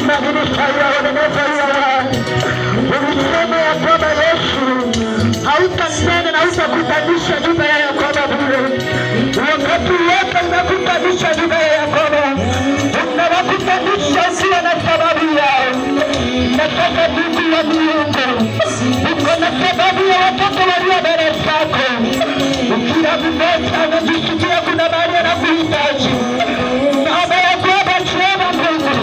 Magunishaia wanenezaia ulisema ya kwamba Yesu hautanena na hautakutanisha nyumba ya Yakobo bure. Wakati wote unakutanisha nyumba ya Yakobo, unawakutanisha ukiwa na sababu yao. Nataka Mungu wa miungu, uko na sababu ya watoto walio mbele zako. Kila mmoja anajisikia kuna mahali anakuhitaji. Naomba ya kwamba tuomba Mungu.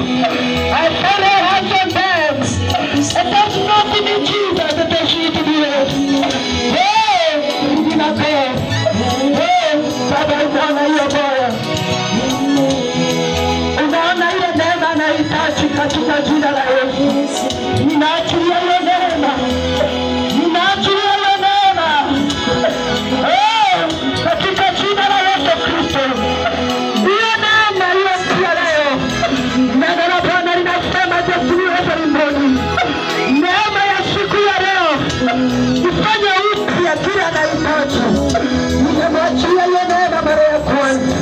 I follow hands on them. It does not mean Jesus that they should be here. Hey, ninapea. Hey, Baba unaona hiyo boya. Unaona ile neema anahitaji katika jina la Yesu. Ninaachilia hiyo neema. Ninaachilia hiyo neema. Katika jina la Yesu Kristo. Hiyo neema hiyo pia leo. Neno la Bwana linasema jasiriwe mbinguni. Neema ya siku ya leo ifanye upya kila anahitaji. Ninamwachia hiyo neema mara ya kwanza.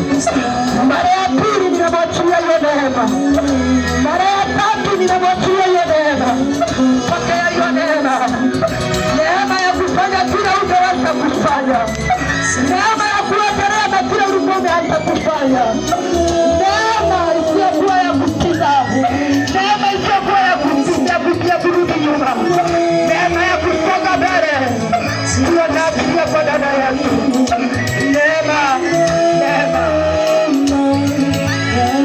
Mara ya pili ninamwachia hiyo neema. Mara ya tatu ninamwachia hiyo neema. Pokea hiyo neema. Neema ya kufanya kila ungeweza kufanya. Neema ya kuendelea na kila ulikuwa umeanza kufanya. Neema isiyokuwa ya kusikiza. Neema isiyokuwa ya kusikia kurudi nyuma. Neema ya kusonga mbele. Ndiyo naachilia kwa dada yangu. Neema, neema.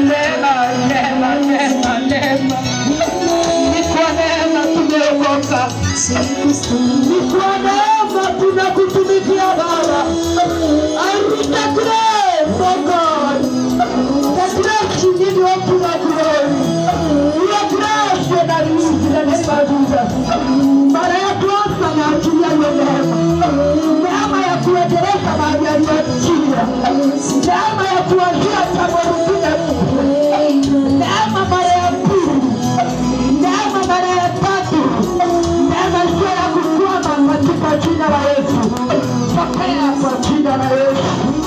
Neema, neema, neema, neema. Ni kwa neema tumeokoka. Ni kwa neema tunakutumikia Baba. I read the grace of God. The grace you need to open the glory. Your grace when I read in the name of Jesus. Mara ya kwanza naachilia hiyo neema. Neema ya kuendeleza mahali aliyoachia. Neema ya kuanzia jambo lingine. Neema mara ya pili. Neema mara ya tatu. Neema sio ya kukwama katika jina la Yesu. Pokea kwa jina la Yesu.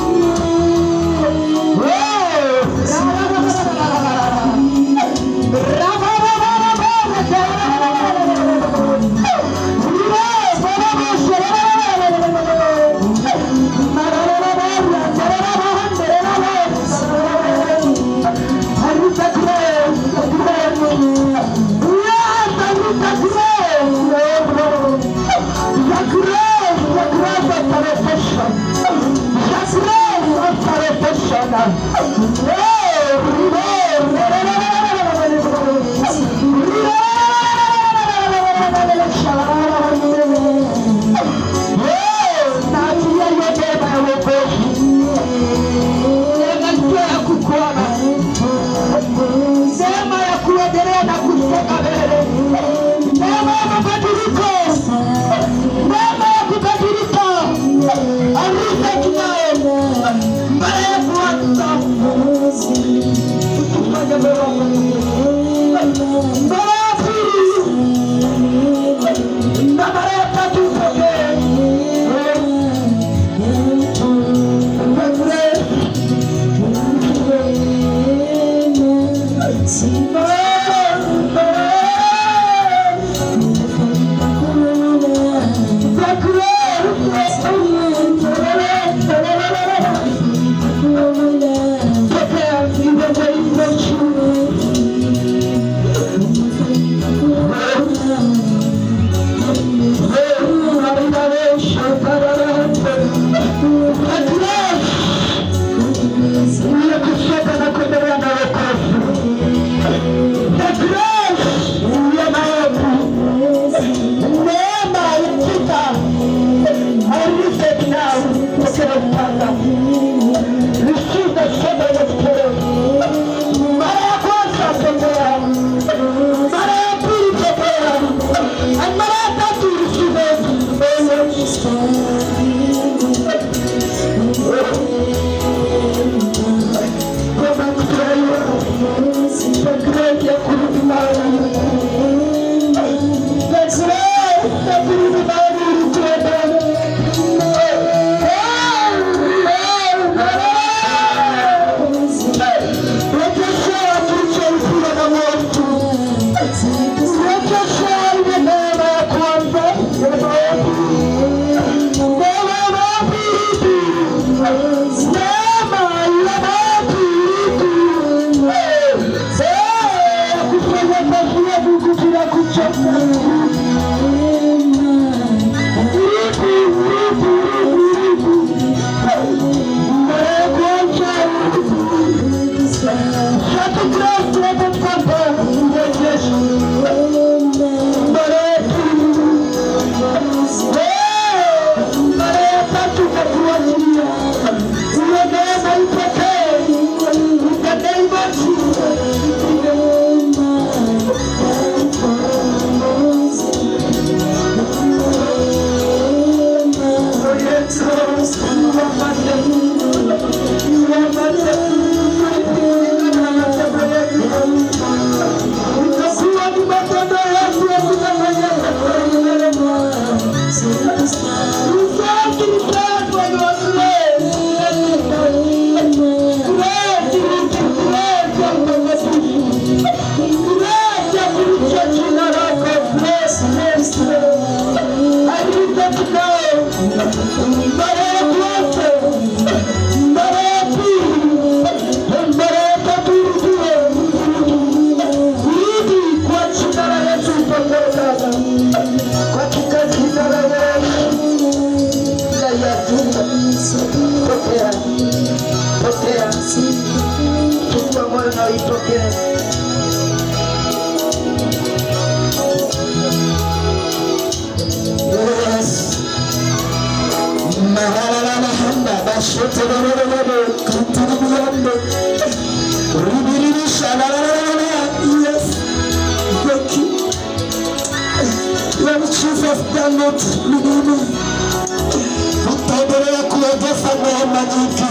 Utaendelea kuongeza neema nyingi,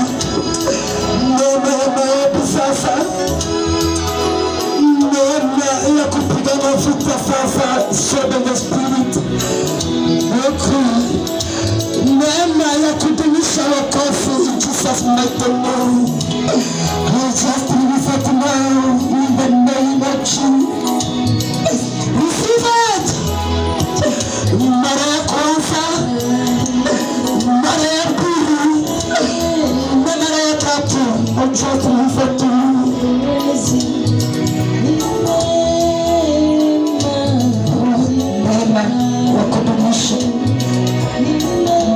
neema yetu sasa, neema ya kupigana vita sasa, sword of the spirit, neema ya kudumisha wokovu in Jesus mighty name. We just release it now in the name of Jesus. Receive it. Mara ya kwanza, mara ya pili, na mara ya tatu. Just release it to neema ya kudumisha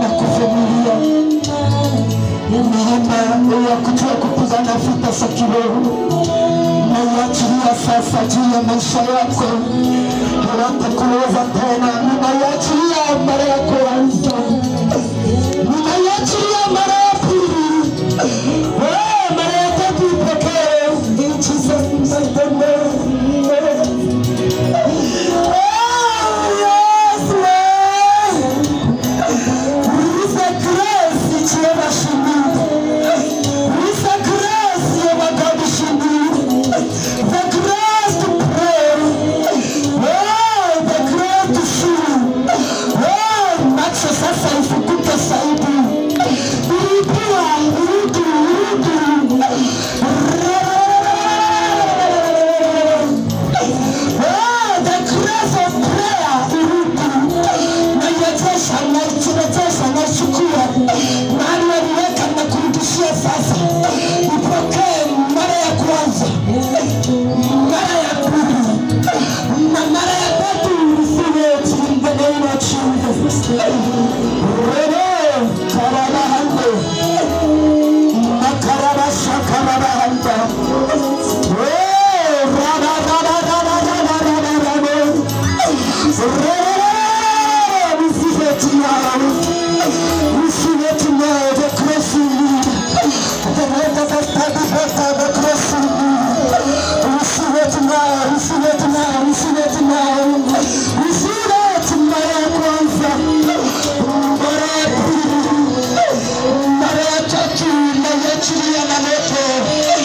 na kuvumilia, neema ya kujua kupigana vita za kiroho. Ninaiachilia sasa juu ya maisha yako, hutakuweza tena. Ninaiachilia mara ya kwanza, ninaiachilia mara ya pili, mara ya tatu pekee. In Jesus mighty name. Mara ya tatu na yetu ya moto.